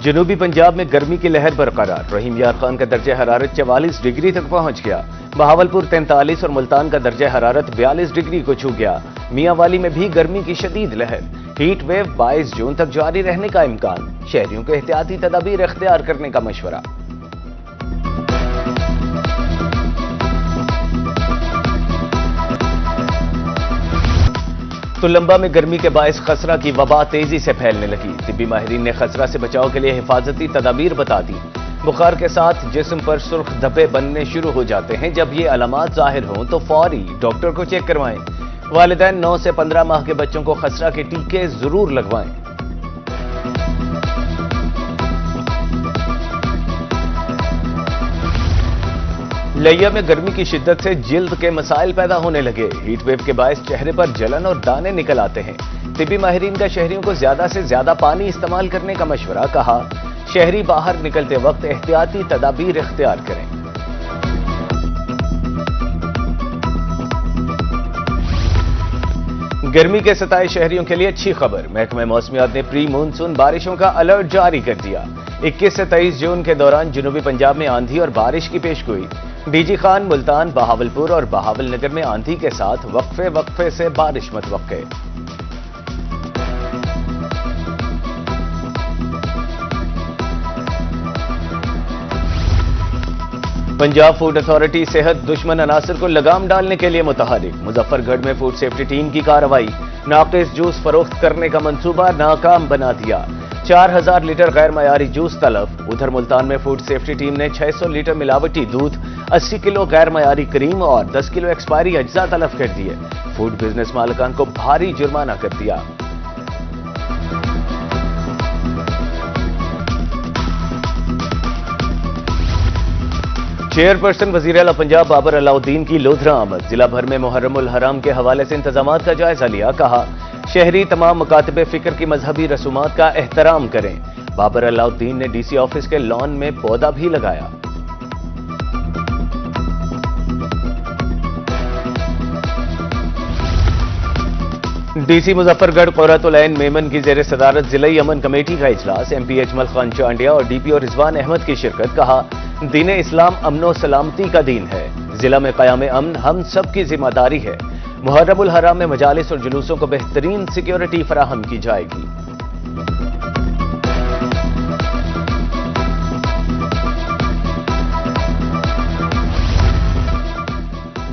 جنوبی پنجاب میں گرمی کی لہر برقرار، رحیم یار خان کا درجہ حرارت 44 ڈگری تک پہنچ گیا۔ بہاولپور 43 اور ملتان کا درجہ حرارت 42 ڈگری کو چھو گیا۔ میاں والی میں بھی گرمی کی شدید لہر، ہیٹ ویو 22 جون تک جاری رہنے کا امکان، شہریوں کو احتیاطی تدابیر اختیار کرنے کا مشورہ۔ تلمبہ میں گرمی کے باعث خسرہ کی وبا تیزی سے پھیلنے لگی۔ طبی ماہرین نے خسرہ سے بچاؤ کے لیے حفاظتی تدابیر بتا دی۔ بخار کے ساتھ جسم پر سرخ دھبے بننے شروع ہو جاتے ہیں۔ جب یہ علامات ظاہر ہوں تو فوری ڈاکٹر کو چیک کروائیں۔ والدین 9 سے 15 ماہ کے بچوں کو خسرہ کے ٹیکے ضرور لگوائیں۔ لیا میں گرمی کی شدت سے جلد کے مسائل پیدا ہونے لگے۔ ہیٹ ویو کے باعث چہرے پر جلن اور دانے نکل آتے ہیں۔ طبی ماہرین کا شہریوں کو زیادہ سے زیادہ پانی استعمال کرنے کا مشورہ، کہا شہری باہر نکلتے وقت احتیاطی تدابیر اختیار کریں۔ گرمی کے ستائے شہریوں کے لیے اچھی خبر، محکمہ موسمیات نے پری مونسون بارشوں کا الرٹ جاری کر دیا۔ 21 سے 23 جون کے دوران جنوبی پنجاب میں آندھی اور بارش کی پیشگوئی۔ ڈی جی خان، ملتان، بہاولپور اور بہاول نگر میں آندھی کے ساتھ وقفے سے بارش متوقع۔ پنجاب فوڈ اتھارٹی صحت دشمن عناصر کو لگام ڈالنے کے لیے متحرک، مظفر گڑھ میں فوڈ سیفٹی ٹیم کی کارروائی، ناقص جوس فروخت کرنے کا منصوبہ ناکام بنا دیا، 4000 لیٹر غیر معیاری جوس تلف۔ ادھر ملتان میں فوڈ سیفٹی ٹیم نے 600 لیٹر ملاوٹی دودھ، 80 کلو غیر معیاری کریم اور 10 کلو ایکسپائری اجزاء تلف کر دیے۔ فوڈ بزنس مالکان کو بھاری جرمانہ کر دیا۔ چیئرپرسن وزیر اعلیٰ پنجاب بابر علاؤدین کی لودھرا آمد، ضلع بھر میں محرم الحرام کے حوالے سے انتظامات کا جائزہ لیا، کہا شہری تمام مکاتب فکر کی مذہبی رسومات کا احترام کریں۔ بابر علاؤدین نے ڈی سی آفس کے لان میں پودا بھی لگایا۔ ڈی سی مظفر گڑھ قرۃ العین میمن کی زیر صدارت ضلعی امن کمیٹی کا اجلاس، ایم پی اجمل خان چانڈیا اور ڈی پی او رضوان احمد کی شرکت، کہا دین اسلام امن و سلامتی کا دین ہے، ضلع میں قیام امن ہم سب کی ذمہ داری ہے۔ محرم الحرام میں مجالس اور جلوسوں کو بہترین سیکیورٹی فراہم کی جائے گی۔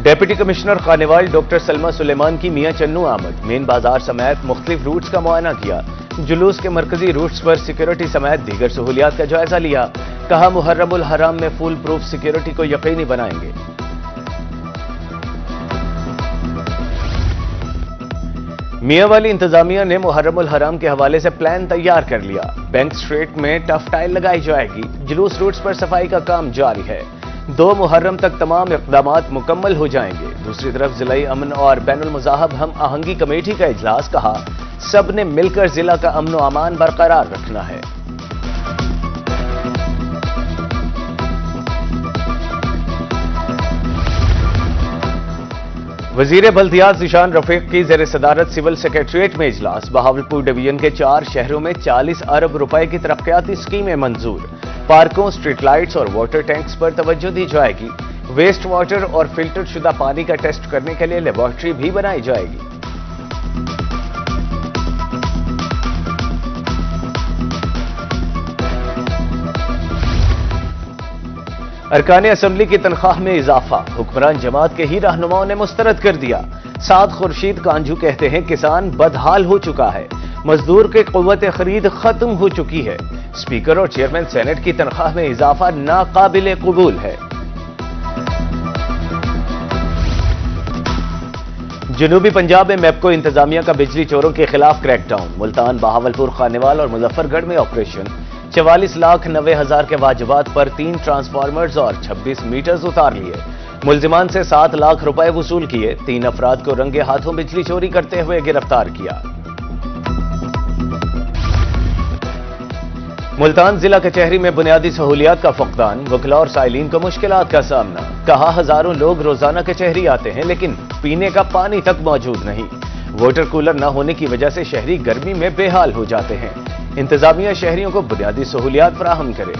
ڈیپٹی کمشنر خانیوال ڈاکٹر سلمہ سلیمان کی میاں چنو آمد، مین بازار سمیت مختلف روٹس کا معائنہ کیا، جلوس کے مرکزی روٹس پر سیکیورٹی سمیت دیگر سہولیات کا جائزہ لیا، کہا محرم الحرام میں فول پروف سیکیورٹی کو یقینی بنائیں گے۔ میاں والی انتظامیہ نے محرم الحرام کے حوالے سے پلان تیار کر لیا، بینک اسٹریٹ میں ٹف ٹائل لگائی جائے گی، جلوس روٹس پر صفائی کا کام جاری ہے، 2 محرم تک تمام اقدامات مکمل ہو جائیں گے۔ دوسری طرف ضلعی امن اور بین المذاہب ہم آہنگی کمیٹی کا اجلاس، کہا سب نے مل کر ضلع کا امن و امان برقرار رکھنا ہے۔ وزیر بلدیات ذیشان رفیق کی زیر صدارت سول سیکریٹریٹ میں اجلاس، بہاولپور ڈویژن کے 4 شہروں میں 40 ارب روپے کی ترقیاتی اسکیمیں منظور، پارکوں، اسٹریٹ لائٹس اور واٹر ٹینکس پر توجہ دی جائے گی، ویسٹ واٹر اور فلٹر شدہ پانی کا ٹیسٹ کرنے کے لیے لیبارٹری بھی بنائی جائے گی۔ ارکان اسمبلی کی تنخواہ میں اضافہ، حکمران جماعت کے ہی رہنماؤں نے مسترد کر دیا۔ سعد خورشید کانجھو کہتے ہیں کسان بدحال ہو چکا ہے، مزدور کی قوت خرید ختم ہو چکی ہے، اسپیکر اور چیئرمین سینٹ کی تنخواہ میں اضافہ ناقابل قبول ہے۔ جنوبی پنجاب میں میپکو انتظامیہ کا بجلی چوروں کے خلاف کریک ڈاؤن، ملتان، بہاولپور، خانیوال اور مظفر گڑھ میں آپریشن، 44,90,000 کے واجبات پر 3 ٹرانسفارمرز اور 26 میٹرز اتار لیے، ملزمان سے 7 لاکھ روپے وصول کیے، 3 افراد کو رنگے ہاتھوں بجلی چوری کرتے ہوئے گرفتار کیا۔ ملتان ضلع کچہری میں بنیادی سہولیات کا فقدان، وکلاء اور سائلین کو مشکلات کا سامنا، کہا ہزاروں لوگ روزانہ کچہری آتے ہیں لیکن پینے کا پانی تک موجود نہیں، واٹر کولر نہ ہونے کی وجہ سے شہری گرمی میں بے حال ہو جاتے ہیں، इंतजामिया शहरियों को बुनियादी सहूलियात फराहम करे।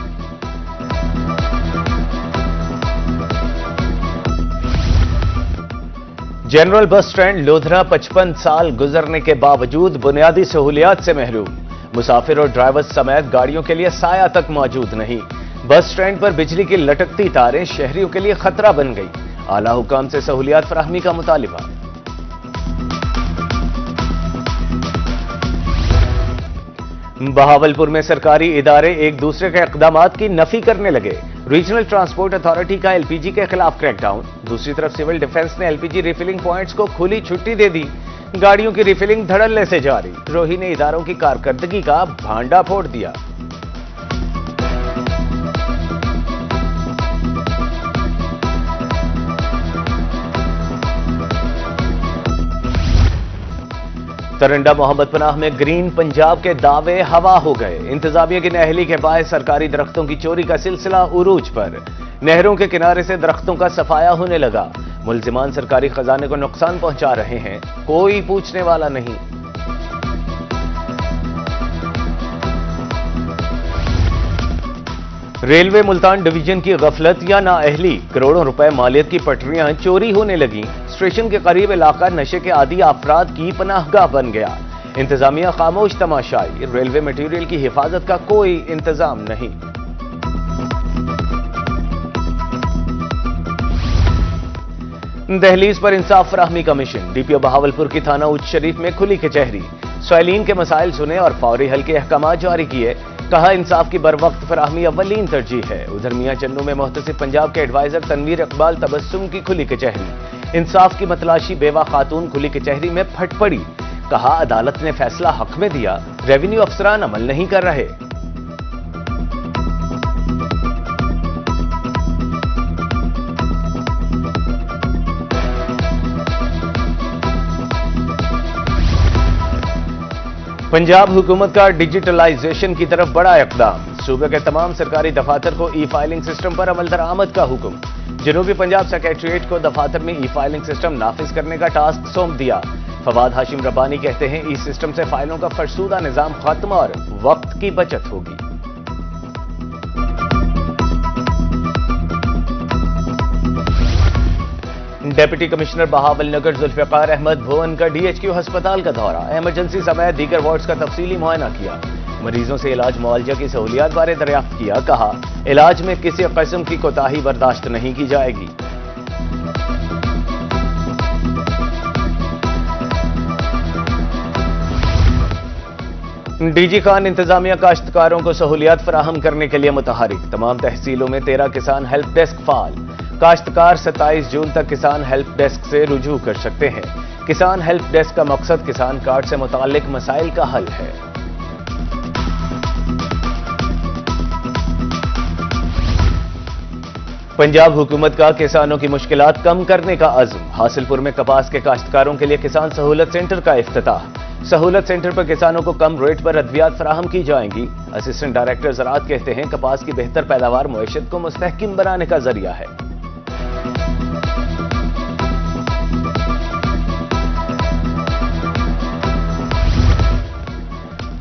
जनरल बस स्टैंड लोधरा 55 साल गुजरने के बावजूद बुनियादी सहूलियात से महरूम। मुसाफिर और ड्राइवर समेत गाड़ियों के लिए साया तक मौजूद नहीं। बस स्टैंड पर बिजली की लटकती तारें शहरियों के लिए खतरा बन गई। आला हुकाम से सहूलियात फराहमी का मुतालिबा। बहावलपुर में सरकारी इदारे एक दूसरे के इक़दामात की नफी करने लगे। रीजनल ट्रांसपोर्ट अथॉरिटी का एलपीजी के खिलाफ क्रैकडाउन। दूसरी तरफ सिविल डिफेंस ने एलपीजी रिफिलिंग पॉइंट्स को खुली छुट्टी दे दी। गाड़ियों की रिफिलिंग धड़ल्ले से जारी। द्रोही ने इदारों की कारकर्दगी का भांडा फोड़ दिया। तरंडा मोहम्मद पनाह में ग्रीन पंजाब के दावे हवा हो गए। इंतजामिया की नाअहली के बायस सरकारी दरख्तों की चोरी का सिलसिला उरूज पर। नहरों के किनारे से दरख्तों का सफाया होने लगा। मुल्जिमान सरकारी खजाने को नुकसान पहुंचा रहे हैं, कोई पूछने वाला नहीं। रेलवे मुल्तान डिवीजन की गफलत या नाअहली, करोड़ों रुपए मालियत की पटरियां चोरी होने लगी। स्टेशन के करीब इलाका नशे के आदी अफराद की पनाहगाह बन गया। इंतजामिया खामोश तमाशाई। रेलवे मटीरियल की हिफाजत का कोई इंतजाम नहीं। दहलीज पर इंसाफ फराहमी का मिशन। डीपीओ बहावलपुर की थाना उच्च शरीफ में खुली कचहरी। सवालीन के मसाइल सुने और फौरी हल के अहकाम जारी किए। कहा इंसाफ की बर वक्त फराहमी अव्वलीन तरजीह है। उधर मियां चन्नू में मुहतसिब पंजाब के एडवाइजर तनवीर इकबाल तबस्सुम की खुली कचहरी। इंसाफ की मतलाशी बेवा खातून खुली कचहरी में फट पड़ी। कहा अदालत ने फैसला हक में दिया, रेवेन्यू अफसरान अमल नहीं कर रहे। पंजाब हुकूमत का डिजिटलाइजेशन की तरफ बड़ा इक़दाम। सूबे के तमाम सरकारी दफातर को ई फाइलिंग सिस्टम पर अमल दरामद का हुक्म। जनूबी पंजाब सेक्रेटरीट को दफातर में ई फाइलिंग सिस्टम नाफिज करने का टास्क सौंप दिया। फवाद हाशिम रब्बानी कहते हैं ई सिस्टम से फाइलों का फरसूदा निजाम खत्म और वक्त की बचत होगी। डिप्टी कमिश्नर बहावलनगर जुल्फिकार अहमद भुवन का डीएचक्यू अस्पताल का दौरा। इमरजेंसी समेत दीगर वार्ड्स का तफसीली मुआयना किया। मरीजों से इलाज मुआवजा की सहूलियात बारे दरियाफ्त किया। कहा इलाज में किसी किस्म की कोताही बर्दाश्त नहीं की जाएगी। डीजी खान इंतजामिया काश्तकारों को सहूलियात फराहम करने के लिए मुतहरिक। तमाम तहसीलों में 13 किसान हेल्प डेस्क फाल। काश्तकार 27 जून तक किसान हेल्प डेस्क से रुजू कर सकते हैं। किसान हेल्प डेस्क का मकसद किसान कार्ड से मुताल्लिक मसाइल का हल है। पंजाब हुकूमत का किसानों की मुश्किलात कम करने का अज़्म। हासिलपुर में कपास के काश्तकारों के लिए किसान सहूलत सेंटर का इफ्तिताह। सहूलत सेंटर पर किसानों को कम रेट पर अद्वियात फराहम की जाएंगी। असिस्टेंट डायरेक्टर ज़राअत कहते हैं कपास की बेहतर पैदावार मुईशत को मुस्तहकिम बनाने का जरिया है।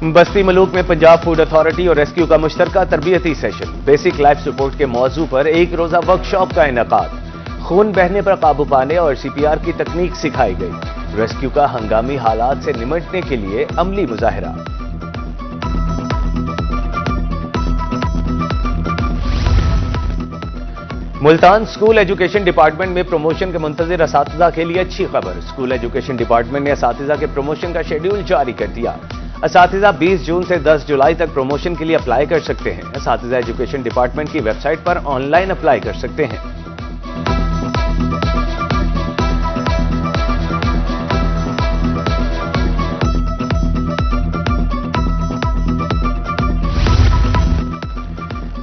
बस्ती मलूक में पंजाब फूड अथॉरिटी और रेस्क्यू का मुश्तरका तरबियती सेशन। बेसिक लाइफ सपोर्ट के मौजू पर एक रोजा वर्कशॉप का इनेकाद। खून बहने पर काबू पाने और सीपीआर की तकनीक सिखाई गई। रेस्क्यू का हंगामी हालात से निमटने के लिए अमली मुजाहिरा। मुल्तान स्कूल एजुकेशन डिपार्टमेंट में प्रमोशन के मुंतजिर असातिज़ा के लिए अच्छी खबर। स्कूल एजुकेशन डिपार्टमेंट ने असातिज़ा के प्रमोशन का शेड्यूल जारी कर दिया। असातिज़ा 20 जून से 10 जुलाई तक प्रमोशन के लिए अप्लाई कर सकते हैं। असातिज़ा एजुकेशन डिपार्टमेंट की वेबसाइट पर ऑनलाइन अप्लाई कर सकते हैं।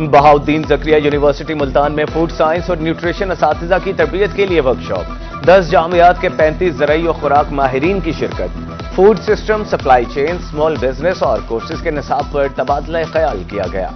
बहाउद्दीन ज़करिया यूनिवर्सिटी मुल्तान में फूड साइंस और न्यूट्रिशन असातिज़ा की तरबियत के लिए वर्कशॉप। 10 जामियात के 35 ज़राई और खुराक माहिरीन की शिरकत। Food system, supply chain, small business और कोर्सेज के निसाब पर तबादला ख्याल किया गया।